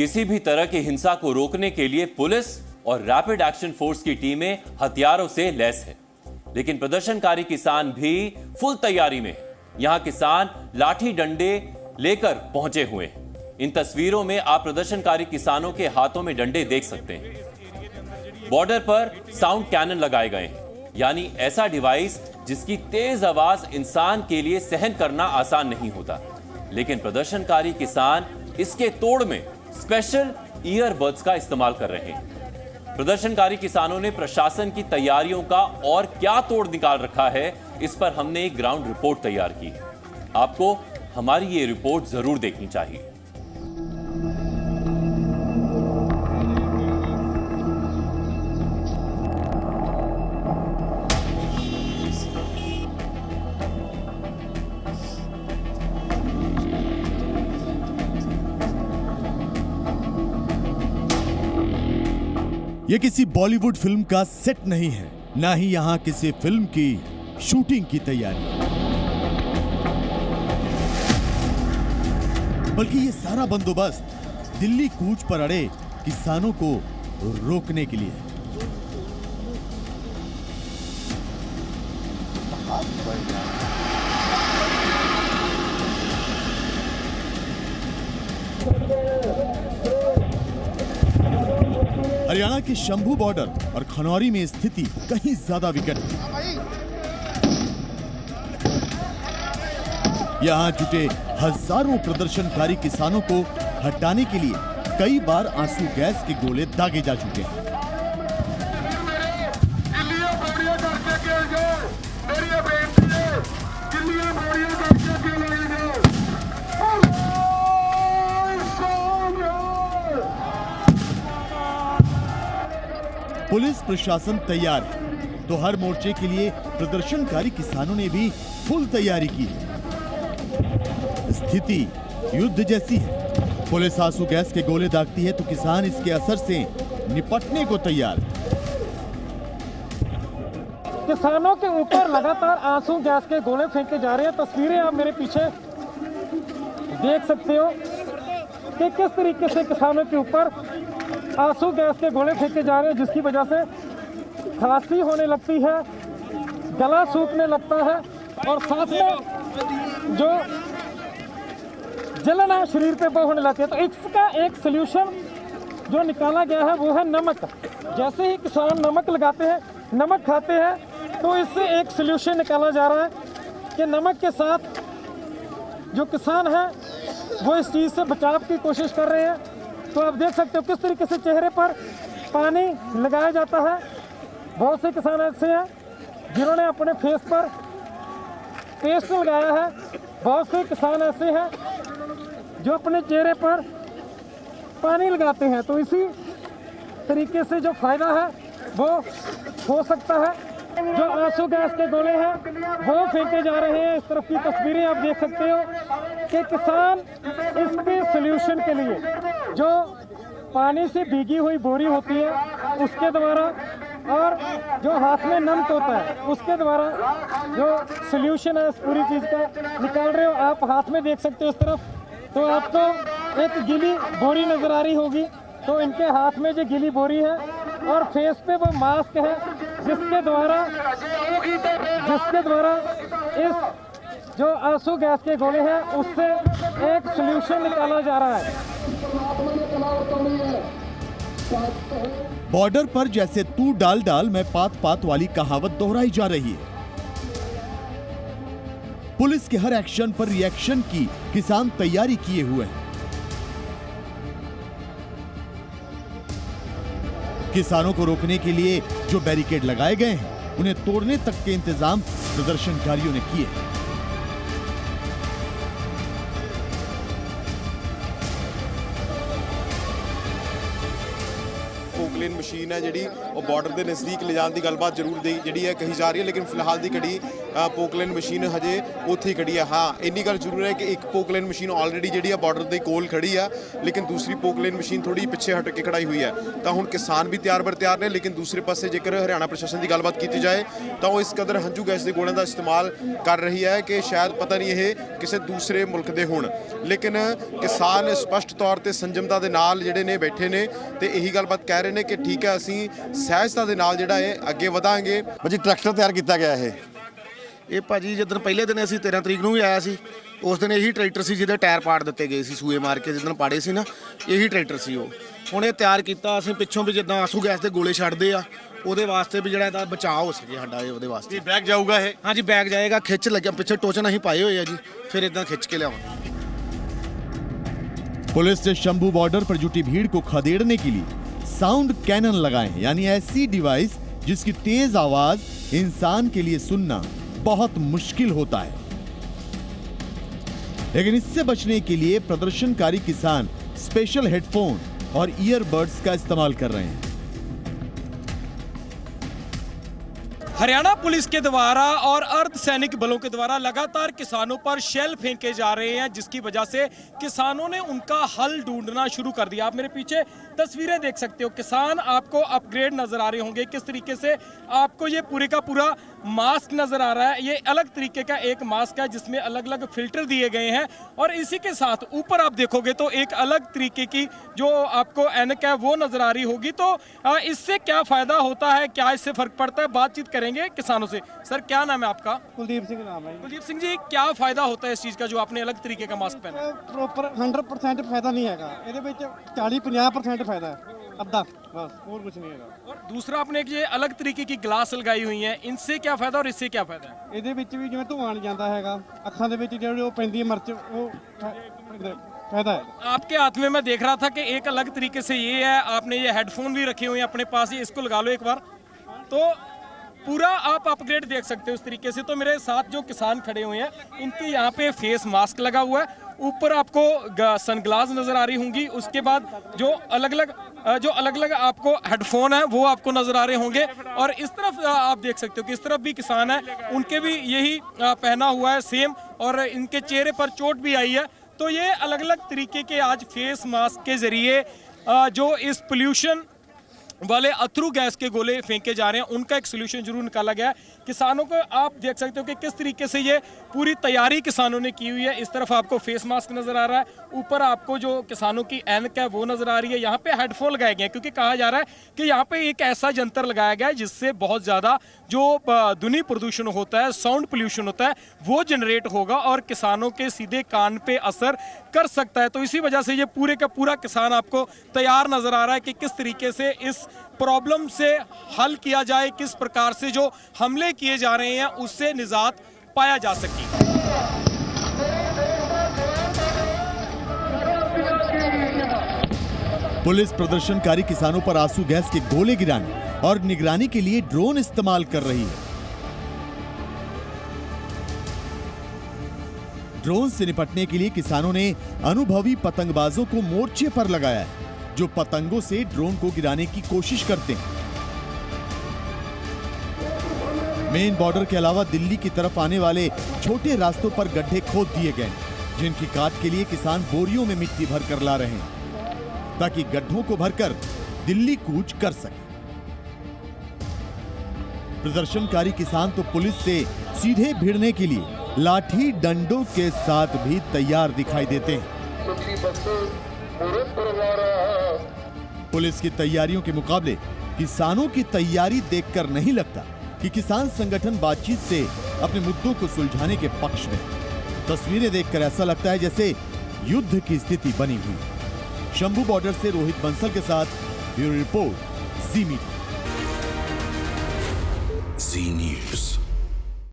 किसी भी तरह की हिंसा को रोकने के लिए पुलिस और रैपिड एक्शन फोर्स की टीमें हथियारों से लैस है, लेकिन प्रदर्शनकारी किसान भी फुल तैयारी में हैं। यहां किसान लाठी डंडे लेकर पहुंचे हुए हैं। इन तस्वीरों में आप प्रदर्शनकारी किसानों के हाथों में डंडे देख सकते हैं। बॉर्डर पर साउंड कैनन लगाए गए हैं, यानी ऐसा डिवाइस जिसकी तेज आवाज इंसान के लिए सहन करना आसान नहीं होता, लेकिन प्रदर्शनकारी किसान इसके तोड़ में स्पेशल ईयरबड्स का इस्तेमाल कर रहे हैं। प्रदर्शनकारी किसानों ने प्रशासन की तैयारियों का और क्या तोड़ निकाल रखा है, इस पर हमने एक ग्राउंड रिपोर्ट तैयार की है। आपको हमारी ये रिपोर्ट जरूर देखनी चाहिए। ये किसी बॉलीवुड फिल्म का सेट नहीं है, ना ही यहां किसी फिल्म की शूटिंग की तैयारी, बल्कि ये सारा बंदोबस्त दिल्ली कूच पर अड़े किसानों को रोकने के लिए। हरियाणा के शंभू बॉर्डर और खनौरी में स्थिति कहीं ज्यादा विकट है। यहां जुटे हजारों प्रदर्शनकारी किसानों को हटाने के लिए कई बार आंसू गैस के गोले दागे जा चुके हैं। पुलिस प्रशासन तैयार है, तो हर मोर्चे के लिए प्रदर्शनकारी किसानों ने भी फुल तैयारी की है। स्थिति युद्ध जैसी है। पुलिस आंसू गैस के गोले दागती है तो किसान इसके असर से निपटने को तैयार है। किसानों के ऊपर लगातार आंसू गैस के गोले फेंके जा रहे हैं। तस्वीरें आप मेरे पीछे देख सकते हो कि किस तरीके से किसानों के ऊपर आंसू गैस के गोले फेंके जा रहे हैं, जिसकी वजह से खांसी होने लगती है, गला सूखने लगता है और साथ में जो जलन है शरीर पे वो होने लगती है। तो इसका एक सोल्यूशन जो निकाला गया है वो है नमक। जैसे ही किसान नमक लगाते हैं, नमक खाते हैं, तो इससे एक सोल्यूशन निकाला जा रहा है कि नमक के साथ जो किसान है वो इस चीज़ से बचाव की कोशिश कर रहे हैं। तो आप देख सकते हो किस तरीके से चेहरे पर पानी लगाया जाता है। बहुत से किसान ऐसे हैं जिन्होंने अपने फेस पर पेस्ट लगाया है। बहुत से किसान ऐसे हैं जो अपने चेहरे पर पानी लगाते हैं। तो इसी तरीके से जो फायदा है वो हो सकता है। जो आंसू गैस के गोले हैं वो फेंके जा रहे हैं। इस तरफ की तस्वीरें आप देख सकते हो कि किसान इसके सोल्यूशन के लिए जो पानी से भीगी हुई बोरी होती है उसके द्वारा और जो हाथ में नमक होता है उसके द्वारा जो सोल्यूशन है इस पूरी चीज़ का निकाल रहे हो। आप हाथ में देख सकते हो इस तरफ, तो आपको एक गीली बोरी नजर आ रही होगी। तो इनके हाथ में जो गीली बोरी है और फेस पे वो मास्क है जिसके द्वारा इस जो आंसू गैस के गोले हैं उससे एक सोल्यूशन निकाला जा रहा है। बॉर्डर पर जैसे तू डाल डाल मैं पात पात वाली कहावत दोहराई जा रही है। पुलिस के हर एक्शन पर रिएक्शन की किसान तैयारी किए हुए हैं। किसानों को रोकने के लिए जो बैरिकेड लगाए गए हैं उन्हें तोड़ने तक के इंतजाम प्रदर्शनकारियों ने किए हैं। मशीन है जी बॉर्डर के नज़दीक ले जाने की गलबात जरूर जी है कही जा रही है, लेकिन फिलहाल की घड़ी ਪੋਕਲੇਨ ਮਸ਼ੀਨ ਹਜੇ ਉੱਥੇ ਹੀ ਖੜੀ ਆ। ਹਾਂ ਇੰਨੀ ਗੱਲ ਜ਼ਰੂਰ ਹੈ ਕਿ ਇੱਕ ਪੋਕਲੇਨ ਮਸ਼ੀਨ ਆਲਰੇਡੀ ਜਿਹੜੀ ਆ ਬਾਰਡਰ ਦੇ ਕੋਲ ਖੜੀ ਆ, ਲੇਕਿਨ ਦੂਸਰੀ ਪੋਕਲੇਨ ਮਸ਼ੀਨ ਥੋੜੀ ਪਿੱਛੇ ਹਟ ਕੇ ਖੜਾਈ ਹੋਈ ਹੈ। ਤਾਂ ਹੁਣ ਕਿਸਾਨ ਵੀ ਤਿਆਰ ਬਰ ਤਿਆਰ ਨੇ, ਲੇਕਿਨ ਦੂਸਰੇ ਪਾਸੇ ਜੇਕਰ ਹਰਿਆਣਾ ਪ੍ਰਸ਼ਾਸਨ ਦੀ ਗੱਲਬਾਤ ਕੀਤੀ ਜਾਏ ਤਾਂ ਉਹ ਇਸ ਕਦਰ ਹੰਝੂ ਗੈਸ ਦੇ ਗੋਲਿਆਂ ਦਾ ਇਸਤੇਮਾਲ ਕਰ ਰਹੀ ਹੈ ਕਿ ਸ਼ਾਇਦ ਪਤਾ ਨਹੀਂ ਇਹ ਕਿਸੇ ਦੂਸਰੇ ਮੁਲਕ ਦੇ ਹੋਣ। ਲੇਕਿਨ ਕਿਸਾਨ ਸਪਸ਼ਟ ਤੌਰ ਤੇ ਸੰਜਮਤਾ ਦੇ ਨਾਲ ਜਿਹੜੇ ਨੇ ਬੈਠੇ ਨੇ ਤੇ ਇਹੀ ਗੱਲਬਾਤ ਕਹਿ ਰਹੇ ਨੇ ਕਿ ਠੀਕ ਹੈ ਅਸੀਂ ਸਹਿਜਤਾ ਦੇ ਨਾਲ ਜਿਹੜਾ ਇਹ ਅੱਗੇ ਵਧਾਂਗੇ। ਭਾਜੀ ਟਰੈਕਟਰ ਤਿਆਰ ਕੀਤਾ ਗਿਆ ਇਹ ਭਾਜੀ ਜਿੱਦਣ ਪਹਿਲੇ ਦਿਨ ਅਸੀਂ 13 ਤਰੀਕ ਨੂੰ ਵੀ ਆਇਆ ਸੀ, ਉਸ ਦਿਨ ਇਹੀ ਟਰੈਕਟਰ ਸੀ ਜਿਹਦੇ ਟਾਇਰ ਪਾੜ ਦਿੱਤੇ ਗਏ ਸੀ ਸੂਏ ਮਾਰ ਕੇ, ਜਿੱਦਣ ਪਾੜੇ ਸੀ ਨਾ ਇਹੀ ਟਰੈਕਟਰ ਸੀ ਉਹ। ਹੁਣ ਇਹ ਤਿਆਰ ਕੀਤਾ ਅਸੀਂ ਪਿੱਛੋਂ ਵੀ ਜਿੱਦਾਂ ਆਂਸੂ ਗੈਸ ਦੇ ਗੋਲੇ ਛੱਡਦੇ ਆ ਉਹਦੇ ਵਾਸਤੇ ਵੀ ਜਿਹੜਾ ਇਹਦਾ ਬਚਾਅ ਹੋ ਸਕੇ ਸਾਡਾ, ਇਹ ਉਹਦੇ ਵਾਸਤੇ ਬੈਗ ਜਾਊਗਾ ਇਹ। ਹਾਂਜੀ ਬੈਗ ਜਾਏਗਾ, ਖਿੱਚ ਲੱਗਿਆ ਪਿੱਛੇ टोचन ਅਸੀਂ ਪਾਏ ਹੋਏ ਆ ਜੀ, ਫਿਰ ਇਦਾਂ ਖਿੱਚ ਕੇ ਲਿਆਵਾਂਗੇ। पुलिस ने शंभू बॉर्डर पर जुटी भीड़ को खदेड़ने के लिए साउंड कैनन लगाए, यानी ऐसी डिवाइस जिसकी तेज आवाज इंसान के लिए सुनना बहुत मुश्किल होता है। लेकिन इससे बचने के लिए प्रदर्शनकारी किसान स्पेशल हेडफोन और ईयरबड्स का इस्तेमाल कर रहे हैं। हरियाणा पुलिस के द्वारा और अर्धसैनिक बलों के द्वारा लगातार किसानों पर शेल फेंके जा रहे हैं, जिसकी वजह से किसानों ने उनका हल ढूंढना शुरू कर दिया। आप मेरे पीछे तस्वीरें देख सकते हो, किसान आपको अपग्रेड नजर आ रहे होंगे। किस तरीके से आपको ये पूरे का पूरा मास्क नजर आ रहा है, ये अलग तरीके का एक मास्क है जिसमें अलग अलग फिल्टर दिए गए हैं। और इसी के साथ ऊपर आप देखोगे तो एक अलग तरीके की जो आपको ऐनक है वो नजर आ रही होगी। तो इससे क्या फायदा होता है, क्या इससे फर्क पड़ता है, बातचीत करेंगे किसानों से। सर क्या नाम है आपका? कुलदीप सिंह नाम है। कुलदीप सिंह जी, क्या फायदा होता है इस चीज का जो आपने अलग तरीके का मास्क पहना है? प्रॉपर 100% फायदा नहीं हैगा, ਇਹਦੇ ਵਿੱਚ 40-50% फायदा है, अद्धा बस, और कुछ नहीं हैगा। और दूसरा आपने एक ये अलग तरीके की ग्लास लगाई हुई है, इनसे क्या फायदा और इससे क्या फायदा है? ਇਹਦੇ ਵਿੱਚ ਵੀ ਜਿਵੇਂ ਧੂਆਂ ਨਹੀਂ ਜਾਂਦਾ ਹੈਗਾ, ਅੱਖਾਂ ਦੇ ਵਿੱਚ ਜਿਹੜੀ ਉਹ ਪੈਂਦੀ ਹੈ ਮਿਰਚ, ਉਹ फायदा है। आपके हाथ में मैं देख रहा था कि एक अलग तरीके से ये है, आपने ये हेडफोन भी रखे हुए हैं अपने पास, ही इसको लगा लो एक बार तो पूरा आप अपग्रेड देख सकते हो इस तरीके से। तो मेरे साथ जो किसान खड़े हुए हैं इनके यहाँ पे फेस मास्क लगा हुआ है, ऊपर आपको सनग्लास नजर आ रही होंगी, उसके बाद जो अलग अलग आपको हेडफोन है वो आपको नजर आ रहे होंगे। और इस तरफ आप देख सकते हो कि इस तरफ भी किसान है, उनके भी यही पहना हुआ है सेम, और इनके चेहरे पर चोट भी आई है। तो ये अलग अलग तरीके के आज फेस मास्क के जरिए जो इस पोल्यूशन वाले अथरू गैस के गोले फेंके जा रहे हैं उनका एक सोल्यूशन जरूर निकाला गया है। किसानों को आप देख सकते हो कि किस तरीके से ये पूरी तैयारी किसानों ने की हुई है। इस तरफ आपको फेस मास्क नजर आ रहा है, ऊपर आपको जो किसानों की ऐनक है वो नजर आ रही है, यहाँ पे हेडफोन लगाए गए हैं क्योंकि कहा जा रहा है कि यहाँ पे एक ऐसा यंत्र लगाया गया है जिससे बहुत ज्यादा जो ध्वनि प्रदूषण होता है, साउंड पोल्यूशन होता है, वो जनरेट होगा और किसानों के सीधे कान पे असर कर सकता है। तो इसी वजह से ये पूरे का पूरा किसान आपको तैयार नजर आ रहा है कि किस तरीके से इस प्रॉब्लम से हल किया जाए, किस प्रकार से जो हमले किए जा रहे हैं उससे निजात पाया जा सके। पुलिस प्रदर्शनकारी किसानों पर आंसू गैस के गोले गिराने और निगरानी के लिए ड्रोन इस्तेमाल कर रही है। ड्रोन से निपटने के लिए किसानों ने अनुभवी पतंगबाजों को मोर्चे पर लगाया है जो पतंगों से ड्रोन को गिराने की कोशिश करते हैं। मेन बॉर्डर के अलावा दिल्ली की तरफ आने वाले छोटे रास्तों पर गड्ढे खोद दिए गए जिनकी काट के लिए किसान बोरियों में मिट्टी भरकर ला रहे हैं ताकि गड्ढों को भरकर दिल्ली कूच कर सके। प्रदर्शनकारी किसान तो पुलिस से सीधे भिड़ने के लिए लाठी डंडों के साथ भी तैयार दिखाई देते हैं। पुलिस की तैयारियों के मुकाबले किसानों की तैयारी देखकर नहीं लगता कि किसान संगठन बातचीत से अपने मुद्दों को सुलझाने के पक्ष में। तस्वीरें देखकर ऐसा लगता है जैसे युद्ध की स्थिति बनी हुई। शंभू बॉर्डर से रोहित बंसल के साथ ब्यूरो रिपोर्ट, जी मीडिया। जी न्यूज़।